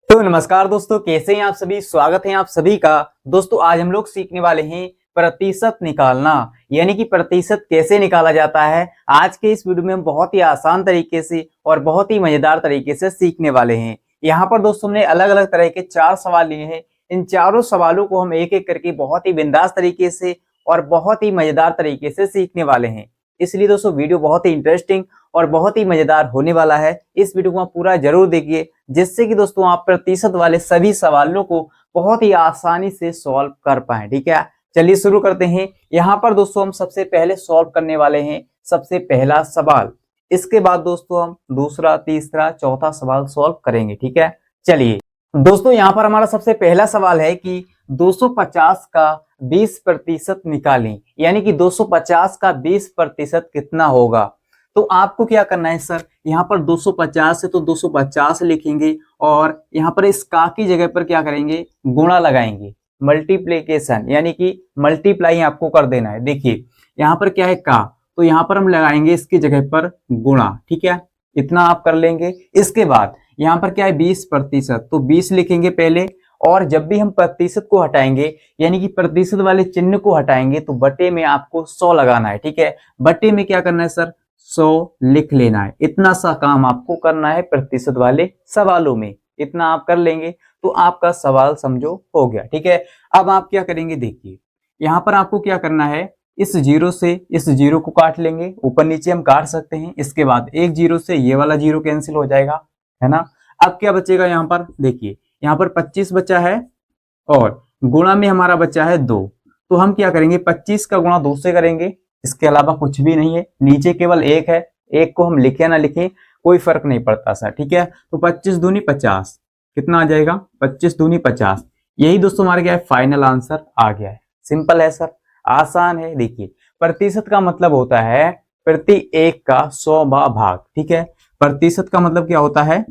तो नमस्कार दोस्तों, कैसे हैं आप सभी। स्वागत है आप सभी का। दोस्तों आज हम लोग सीखने वाले हैं प्रतिशत निकालना, यानी कि प्रतिशत कैसे निकाला जाता है। आज के इस वीडियो में हम बहुत ही आसान तरीके से और बहुत ही मजेदार तरीके से सीखने वाले हैं। यहाँ पर दोस्तों हमने अलग अलग तरह के 4 सवाल लिए हैं। इन चारों सवालों को हम एक एक करके बहुत ही बिंदास तरीके से और बहुत ही मजेदार तरीके से सीखने वाले हैं। इसलिए दोस्तों वीडियो बहुत ही इंटरेस्टिंग और बहुत ही मजेदार होने वाला है। इस वीडियो को आप पूरा जरूर देखिए, जिससे कि दोस्तों आप प्रतिशत वाले सभी सवालों को बहुत ही आसानी से सॉल्व कर पाए। ठीक है, चलिए शुरू करते हैं। यहाँ पर दोस्तों हम सबसे पहले सॉल्व करने वाले हैं सबसे पहला सवाल। इसके बाद दोस्तों हम दूसरा, तीसरा, चौथा सवाल सॉल्व करेंगे। ठीक है, चलिए दोस्तों यहाँ पर हमारा सबसे पहला सवाल है कि 250 का 20% निकालें, यानी कि 250 का 20% कितना होगा। तो आपको क्या करना है सर, यहाँ पर 250 है तो 250 लिखेंगे और यहाँ पर इस का की जगह पर क्या करेंगे, गुणा लगाएंगे, मल्टीप्लीकेशन, यानी कि मल्टीप्लाई आपको कर देना है। देखिए यहाँ पर क्या है का, तो यहाँ पर हम लगाएंगे इसकी जगह पर गुणा। ठीक है, इतना आप कर लेंगे। इसके बाद यहाँ पर क्या है 20%, तो 20 लिखेंगे पहले, और जब भी हम प्रतिशत को हटाएंगे यानी कि प्रतिशत वाले चिन्ह को हटाएंगे तो बटे में आपको 100 लगाना है। ठीक है, बटे में क्या करना है सर, 100 लिख लेना है। इतना सा काम आपको करना है प्रतिशत वाले सवालों में। इतना आप कर लेंगे तो आपका सवाल समझो हो गया। ठीक है, अब आप क्या करेंगे, देखिए यहाँ पर आपको क्या करना है, इस जीरो से इस जीरो को काट लेंगे, ऊपर नीचे हम काट सकते हैं। इसके बाद एक जीरो से ये वाला जीरो कैंसिल हो जाएगा, है ना। अब क्या बचेगा, यहाँ पर देखिए यहाँ पर 25 बचा है और गुणा में हमारा बचा है 2। तो हम क्या करेंगे, 25 का गुणा 2 से करेंगे, इसके अलावा कुछ भी नहीं है। नीचे केवल एक है, एक को हम लिखे ना लिखें कोई फर्क नहीं पड़ता सर। ठीक है, तो 25 दूनी 50, कितना आ जाएगा, 25 दूनी 50। यही दोस्तों हमारा क्या है, फाइनल आंसर आ गया है। सिंपल है सर, आसान है। देखिए प्रतिशत का मतलब होता है प्रति एक का 100वां भाग। ठीक है, प्रतिशत का मतलब क्या होता है,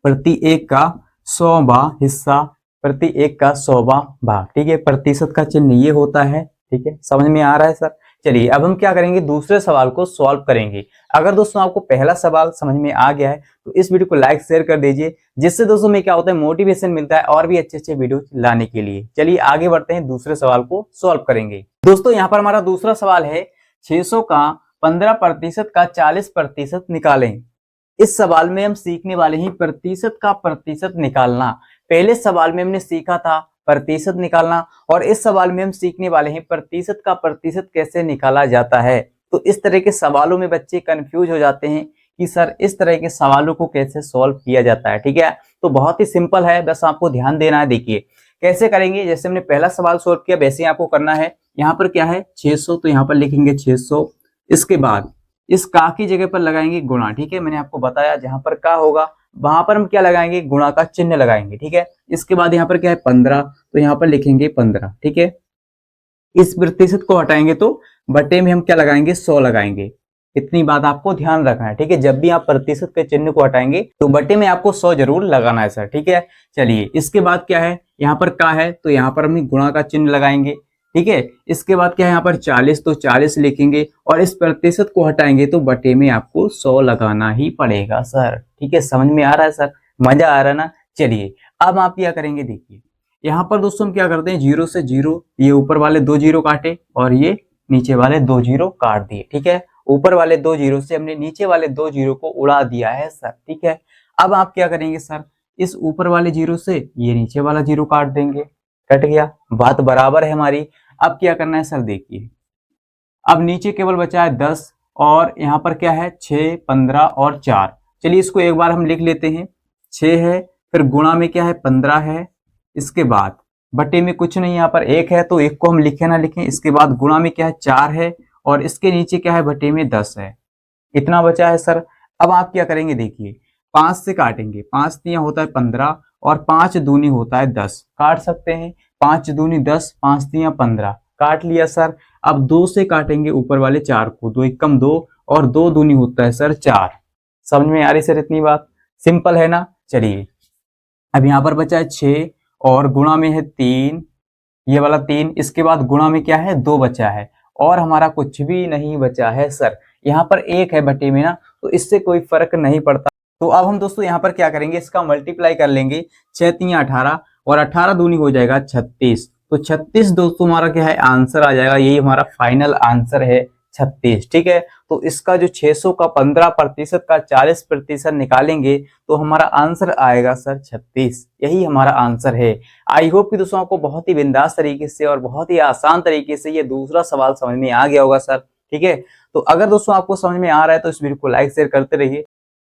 प्रति एक का 100वां हिस्सा, प्रति एक का 100वां भाग। ठीक है, प्रतिशत का चिन्ह ये होता है। ठीक है, समझ में आ रहा है सर। चलिए अब हम क्या करेंगे, दूसरे सवाल को सॉल्व करेंगे। अगर दोस्तों आपको पहला सवाल समझ में आ गया है तो इस वीडियो को लाइक शेयर कर दीजिए, जिससे दोस्तों में क्या होता है, मोटिवेशन मिलता है और भी अच्छे अच्छे वीडियो लाने के लिए। चलिए आगे बढ़ते हैं, दूसरे सवाल को सॉल्व करेंगे। दोस्तों यहाँ पर हमारा दूसरा सवाल है, 600 का 15% का 40% निकालें। इस सवाल में हम सीखने वाले हैं प्रतिशत का प्रतिशत निकालना। पहले सवाल में हमने सीखा था प्रतिशत निकालना, और इस सवाल में हम सीखने वाले हैं प्रतिशत का प्रतिशत कैसे निकाला जाता है। तो इस तरह के सवालों में बच्चे कंफ्यूज हो जाते हैं कि सर इस तरह के सवालों को कैसे सॉल्व किया जाता है। ठीक है, तो बहुत ही सिंपल है, बस आपको ध्यान देना है। देखिए कैसे करेंगे, जैसे हमने पहला सवाल सॉल्व किया वैसे ही आपको करना है। यहाँ पर क्या है 600, तो यहाँ पर लिखेंगे 600। इसके बाद इस का की जगह पर लगाएंगे गुणा। ठीक है, मैंने आपको बताया जहां पर का होगा वहां पर हम क्या लगाएंगे, गुणा का चिन्ह लगाएंगे। ठीक है, इसके बाद यहाँ पर क्या है 15, तो यहाँ पर लिखेंगे 15। ठीक है, इस प्रतिशत को हटाएंगे तो बटे में हम क्या लगाएंगे, 100 लगाएंगे। इतनी बात आपको ध्यान रखना है। ठीक है, जब भी आप प्रतिशत के चिन्ह को हटाएंगे तो बटे में आपको 100 जरूर लगाना है सर। ठीक है, चलिए इसके बाद क्या है, यहाँ पर का है तो यहाँ पर हम गुणा का चिन्ह लगाएंगे। ठीक है, इसके बाद क्या है, यहाँ पर 40, तो 40 लिखेंगे और इस प्रतिशत को हटाएंगे तो बटे में आपको 100 लगाना ही पड़ेगा सर। ठीक है, समझ में आ रहा है सर, मजा आ रहा है ना। चलिए अब आप क्या करेंगे, देखिए यहाँ पर दोस्तों हम क्या करते हैं, जीरो से जीरो, ये ऊपर वाले 2 जीरो काटे और ये नीचे वाले 2 जीरो काट दिए। ठीक है, ऊपर वाले 2 जीरो से हमने नीचे वाले 2 जीरो को उड़ा दिया है सर। ठीक है, अब आप क्या करेंगे सर, इस ऊपर वाले जीरो से ये नीचे वाला जीरो काट देंगे, कट गया, बात बराबर है हमारी। अब क्या करना है सर, देखिए अब नीचे केवल बचा है 10 और यहाँ पर क्या है 6, 15 और 4। चलिए इसको एक बार हम लिख लेते हैं, 6 है, फिर गुणा में क्या है 15 है, इसके बाद बटे में कुछ नहीं, यहाँ पर 1 है तो 1 को हम लिखे ना लिखें। इसके बाद गुणा में क्या है 4 है और इसके नीचे क्या है बटे में 10 है। इतना बचा है सर। अब आप क्या करेंगे, देखिए 5 से काटेंगे, 5 तिया होता है 15 और 5 दूनी होता है 10, काट सकते हैं। 5 दूनी 10, 5 तिया 15, काट लिया सर। अब 2 से काटेंगे ऊपर वाले 4 को, 2 एकम 2 और 2 दूनी होता है सर 4। समझ में आ रही सर इतनी बात, सिंपल है ना। चलिए अब यहाँ पर बचा है 6 और गुणा में है 3, ये वाला 3, इसके बाद गुणा में क्या है 2 बचा है और हमारा कुछ भी नहीं बचा है सर। यहाँ पर 1 है बटे में ना, तो इससे कोई फर्क नहीं पड़ता। तो अब हम दोस्तों यहाँ पर क्या करेंगे, इसका मल्टीप्लाई कर लेंगे। 6 3 18 और 18 दूनी हो जाएगा 36। तो 36 दोस्तों हमारा क्या है, आंसर आ जाएगा। यही हमारा फाइनल आंसर है 36। ठीक है, तो इसका जो 600 का 15% का 40% निकालेंगे तो हमारा आंसर आएगा सर 36। यही हमारा आंसर है। आई होप कि दोस्तों आपको बहुत ही बिंदास तरीके से और बहुत ही आसान तरीके से ये दूसरा सवाल समझ में आ गया होगा सर। ठीक है, तो अगर दोस्तों आपको समझ में आ रहा है तो इस वीडियो को लाइक शेयर करते रहिए।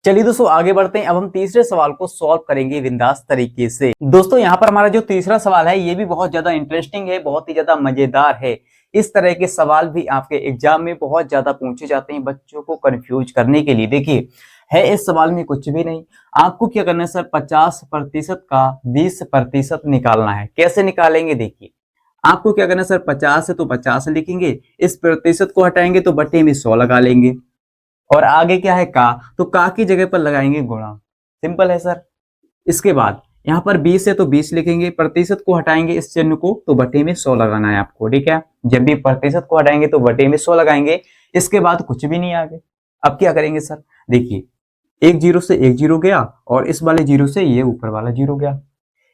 चलिए दोस्तों आगे बढ़ते हैं। अब हम तीसरे सवाल को सॉल्व करेंगे बिंदास तरीके से। दोस्तों यहाँ पर हमारा जो तीसरा सवाल है ये भी बहुत ज्यादा इंटरेस्टिंग है, बहुत ही ज्यादा मजेदार है। इस तरह के सवाल भी आपके एग्जाम में बहुत ज्यादा पूछे जाते हैं बच्चों को कंफ्यूज करने के लिए। देखिए, है इस सवाल में कुछ भी नहीं। आपको क्या करना है सर, 50% का 20% निकालना है। कैसे निकालेंगे देखिए, आपको क्या करना है सर, 50 है तो 50 लिखेंगे, इस प्रतिशत को हटाएंगे तो बटे में 100 लगा लेंगे, और आगे क्या है का, तो का की जगह पर लगाएंगे गुणा। सिंपल है सर। इसके बाद यहाँ पर 20 है तो 20 लिखेंगे, प्रतिशत को हटाएंगे इस चिन्ह को तो बटे में 100 लगाना है आपको। ठीक है, जब भी प्रतिशत को हटाएंगे तो बटे में 100 लगाएंगे। इसके बाद कुछ भी नहीं आगे। अब क्या करेंगे सर, देखिए, एक जीरो से एक जीरो गया और इस वाले जीरो से ये ऊपर वाला जीरो गया,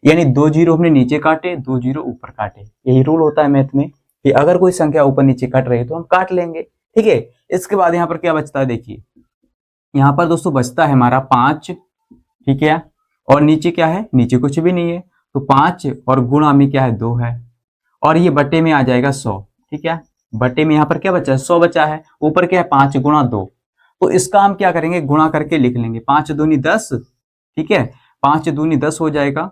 यानी 2 जीरो हमने नीचे काटे, 2 जीरो ऊपर काटे। यही रूल होता है मैथ में कि अगर कोई संख्या ऊपर नीचे कट रही है तो हम काट लेंगे। ठीक है, इसके बाद यहाँ पर क्या बचता है, देखिए यहाँ पर दोस्तों बचता है हमारा 5। ठीक है, और नीचे क्या है, नीचे कुछ भी नहीं है, तो 5 और गुणा में क्या है 2 है, और ये बटे में आ जाएगा 100। ठीक है, बटे में यहाँ पर क्या बचा है, 100 बचा है। ऊपर क्या है 5 गुणा 2, तो इसका हम क्या करेंगे, गुणा करके लिख लेंगे। 5 दूनी 10। ठीक है, 5 दूनी 10 हो जाएगा,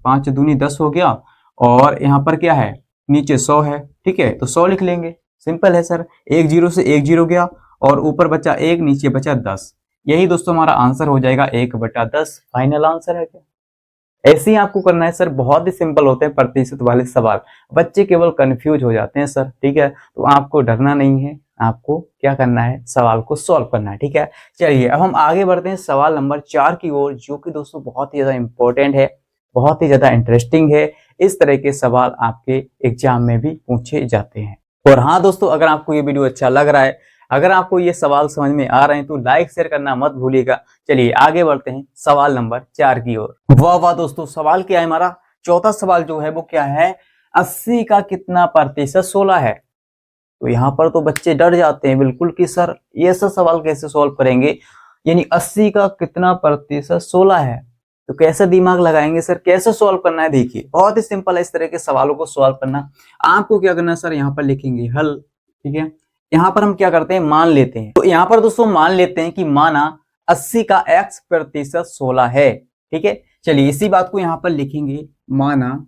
5 दूनी 10 हो गया, और यहाँ पर क्या है, नीचे 100 है। ठीक है, तो 100 लिख लेंगे। सिंपल है सर। एक जीरो से एक जीरो गया और ऊपर बचा 1, नीचे बचा 10। यही दोस्तों हमारा आंसर हो जाएगा 1/10। फाइनल आंसर है क्या। ऐसे ही आपको करना है सर, बहुत ही सिंपल होते हैं प्रतिशत वाले सवाल, बच्चे केवल कंफ्यूज हो जाते हैं सर। ठीक है, तो आपको डरना नहीं है, आपको क्या करना है, सवाल को सॉल्व करना है। ठीक है, चलिए अब हम आगे बढ़ते हैं सवाल नंबर 4 की ओर, जो कि दोस्तों बहुत ही ज्यादा इंपॉर्टेंट है, बहुत ही ज्यादा इंटरेस्टिंग है। इस तरह के सवाल आपके एग्जाम में भी पूछे जाते हैं। और हाँ दोस्तों, अगर आपको ये वीडियो अच्छा लग रहा है, अगर आपको ये सवाल समझ में आ रहे हैं तो लाइक शेयर करना मत भूलिएगा। चलिए आगे बढ़ते हैं सवाल नंबर 4 की ओर। वाह वाह दोस्तों, सवाल क्या है हमारा, चौथा सवाल जो है वो क्या है, 80 का कितना प्रतिशत 16 है। तो यहाँ पर तो बच्चे डर जाते हैं बिल्कुल कि सर ये सब सवाल कैसे सॉल्व करेंगे, यानी 80 का कितना प्रतिशत 16 है, तो कैसे दिमाग लगाएंगे सर, कैसे सॉल्व करना है। देखिए बहुत ही सिंपल है इस तरह के सवालों को सॉल्व करना। आपको क्या करना है सर, यहाँ पर लिखेंगे हल। ठीक है, यहाँ पर हम क्या करते हैं, मान लेते हैं। तो यहाँ पर दोस्तों मान लेते हैं कि माना 80 का x% 16 है। ठीक है, चलिए इसी बात को यहाँ पर लिखेंगे, माना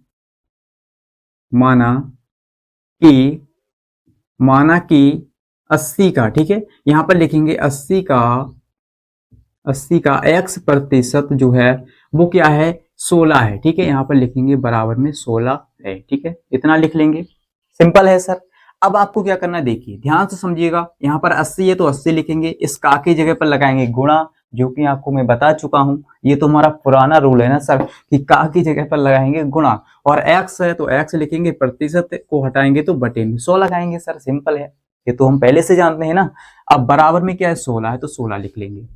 माना कि माना कि 80 का, ठीक है, यहाँ पर लिखेंगे 80 का x% जो है वो क्या है, 16 है। ठीक है, यहाँ पर लिखेंगे बराबर में 16 है। ठीक है, इतना लिख लेंगे। सिंपल है सर। अब आपको क्या करना है, देखिए ध्यान से समझिएगा। यहाँ पर 80 है तो 80 लिखेंगे, इस का की जगह पर लगाएंगे गुणा, जो कि आपको मैं बता चुका हूं। ये तो हमारा पुराना रूल है ना सर, कि का की जगह पर लगाएंगे गुणा, और x है तो x लिखेंगे, प्रतिशत को हटाएंगे तो बटे में 100 लगाएंगे सर। सिंपल है, ये तो हम पहले से जानते हैं ना। अब बराबर में क्या है 16 है तो 16 लिख लेंगे।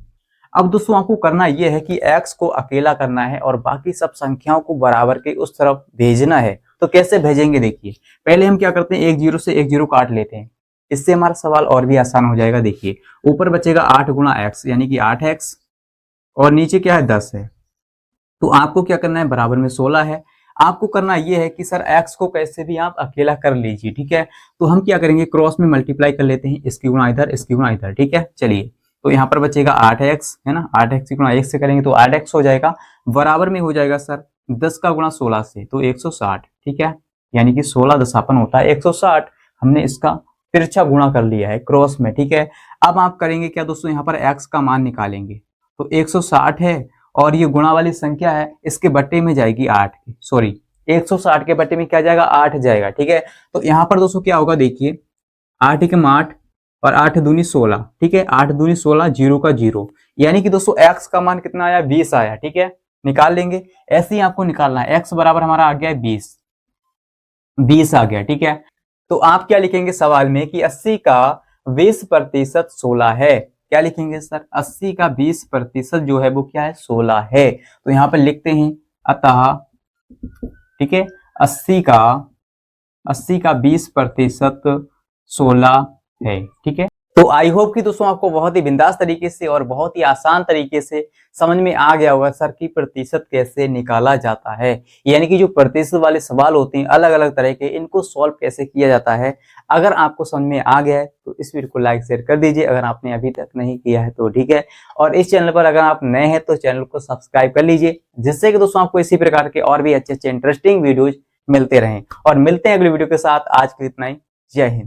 अब दोस्तों आपको करना यह है कि x को अकेला करना है और बाकी सब संख्याओं को बराबर के उस तरफ भेजना है। तो कैसे भेजेंगे, देखिए पहले हम क्या करते हैं, एक जीरो से एक जीरो काट लेते हैं, इससे हमारा सवाल और भी आसान हो जाएगा। देखिए ऊपर बचेगा 8 गुणा x, यानी कि 8x, और नीचे क्या है 10 है। तो आपको क्या करना है, बराबर में 16 है। आपको करना यह है कि सर x को कैसे भी आप अकेला कर लीजिए। ठीक है, तो हम क्या करेंगे, क्रॉस में मल्टीप्लाई कर लेते हैं, इसकी गुणा इधर, इसकी गुणा इधर। ठीक है, चलिए तो यहाँ पर बचेगा 8x, है ना, 8x की गुणा 1 से करेंगे तो 8x हो जाएगा, बराबर में हो जाएगा सर 10 का गुणा 16 से, तो 160। ठीक है, यानी कि 16 दशापन होता है 160। हमने इसका तिरछा गुणा कर लिया है क्रॉस में। ठीक है, अब आप करेंगे क्या दोस्तों, यहाँ पर x का मान निकालेंगे, तो 160 है और ये गुणा वाली संख्या है, इसके बट्टे में जाएगी 8, सॉरी 160 के बट्टे में क्या जाएगा, 8 जाएगा। ठीक है, तो यहाँ पर दोस्तों क्या होगा, देखिए 8 एकम 8 और 8 दूनी 16। ठीक है, 8 दूनी 16, जीरो का जीरो, यानी कि दोस्तों x का मान कितना आया, 20 आया। ठीक है, निकाल लेंगे। ऐसे ही आपको निकालना है, x बराबर हमारा आ गया 20 आ गया। ठीक है, तो आप क्या लिखेंगे सवाल में कि 80 का 20% 16 है। क्या लिखेंगे सर, 80 का 20% जो है वो क्या है, 16 है। तो यहाँ पर लिखते हैं अतः, ठीक है, 80 का 20% 16 है, ठीक है। तो आई होप कि दोस्तों आपको बहुत ही बिंदास तरीके से और बहुत ही आसान तरीके से समझ में आ गया होगा सर कि प्रतिशत कैसे निकाला जाता है, यानी कि जो प्रतिशत वाले सवाल होते हैं अलग अलग तरह के, इनको सॉल्व कैसे किया जाता है। अगर आपको समझ में आ गया है तो इस वीडियो को लाइक शेयर कर दीजिए, अगर आपने अभी तक नहीं किया है तो ठीक है। और इस चैनल पर अगर आप नए हैं तो चैनल को सब्सक्राइब कर लीजिए, जिससे कि दोस्तों आपको इसी प्रकार के और भी अच्छे अच्छे इंटरेस्टिंग वीडियोज मिलते रहें। और मिलते हैं अगली वीडियो के साथ, आज के लिए इतना ही। जय हिंद।